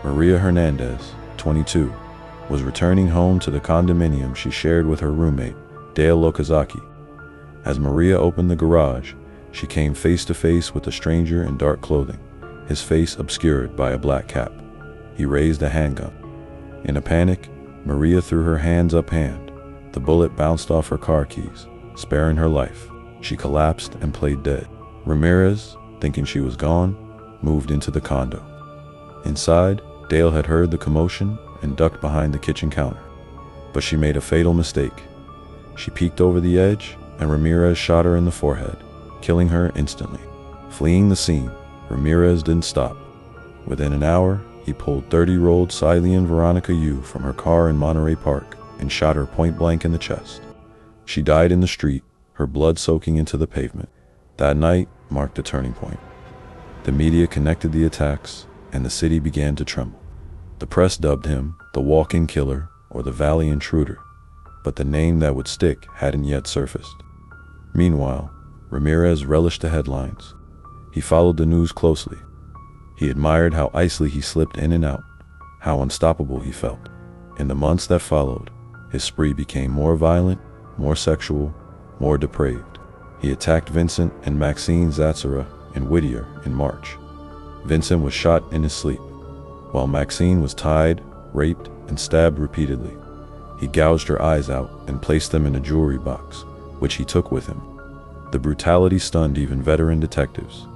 Maria Hernandez, 22, was returning home to the condominium she shared with her roommate, Dale Okazaki. As Maria opened the garage, she came face to face with a stranger in dark clothing, his face obscured by a black cap. He raised a handgun. In a panic, Maria threw her hands up. The bullet bounced off her car keys, sparing her life. She collapsed and played dead. Ramirez, thinking she was gone, moved into the condo. Inside, Dale had heard the commotion and ducked behind the kitchen counter. But she made a fatal mistake. She peeked over the edge, and Ramirez shot her in the forehead, killing her instantly. Fleeing the scene, Ramirez didn't stop. Within an hour, he pulled 30-year-old Silean Veronica Yu from her car in Monterey Park and shot her point blank in the chest. She died in the street, her blood soaking into the pavement. That night marked a turning point. The media connected the attacks, and the city began to tremble. The press dubbed him the walking killer or the Valley Intruder, but the name that would stick hadn't yet surfaced. Meanwhile, Ramirez relished the headlines. He followed the news closely. He admired how easily he slipped in and out, how unstoppable he felt. In the months that followed, his spree became more violent, more sexual, more depraved. He attacked Vincent and Maxine Zatzera in Whittier in March. Vincent was shot in his sleep, while Maxine was tied, raped, and stabbed repeatedly. He gouged her eyes out and placed them in a jewelry box, which he took with him. The brutality stunned even veteran detectives.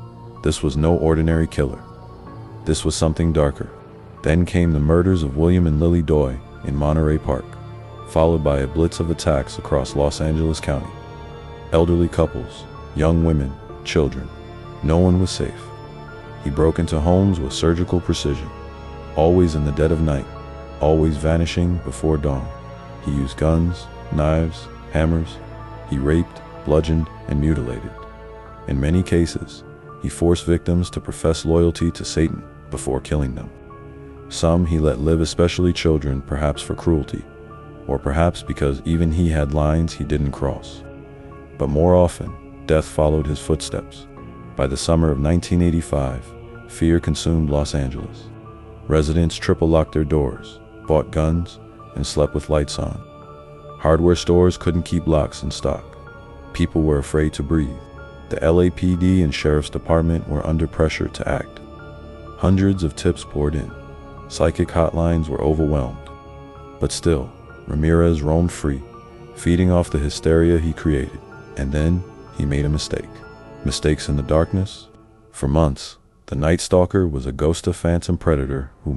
This was no ordinary killer. This was something darker. Then came the murders of William and Lily Doy in Monterey Park, followed by a blitz of attacks across Los Angeles County. Elderly couples, young women, children, no one was safe. He broke into homes with surgical precision, always in the dead of night, always vanishing before dawn. He used guns, knives, hammers. He raped, bludgeoned, and mutilated. In many cases, he forced victims to profess loyalty to Satan before killing them. Some he let live, especially children, perhaps for cruelty, or perhaps because even he had lines he didn't cross. But more often, death followed his footsteps. By the summer of 1985, fear consumed Los Angeles. Residents triple-locked their doors, bought guns, and slept with lights on. Hardware stores couldn't keep locks in stock. People were afraid to breathe. The LAPD and Sheriff's Department were under pressure to act. Hundreds of tips poured in. Psychic hotlines were overwhelmed. But still, Ramirez roamed free, feeding off the hysteria he created. And then, he made a mistake. Mistakes in the darkness? For months, the Night Stalker was a ghost of phantom predator who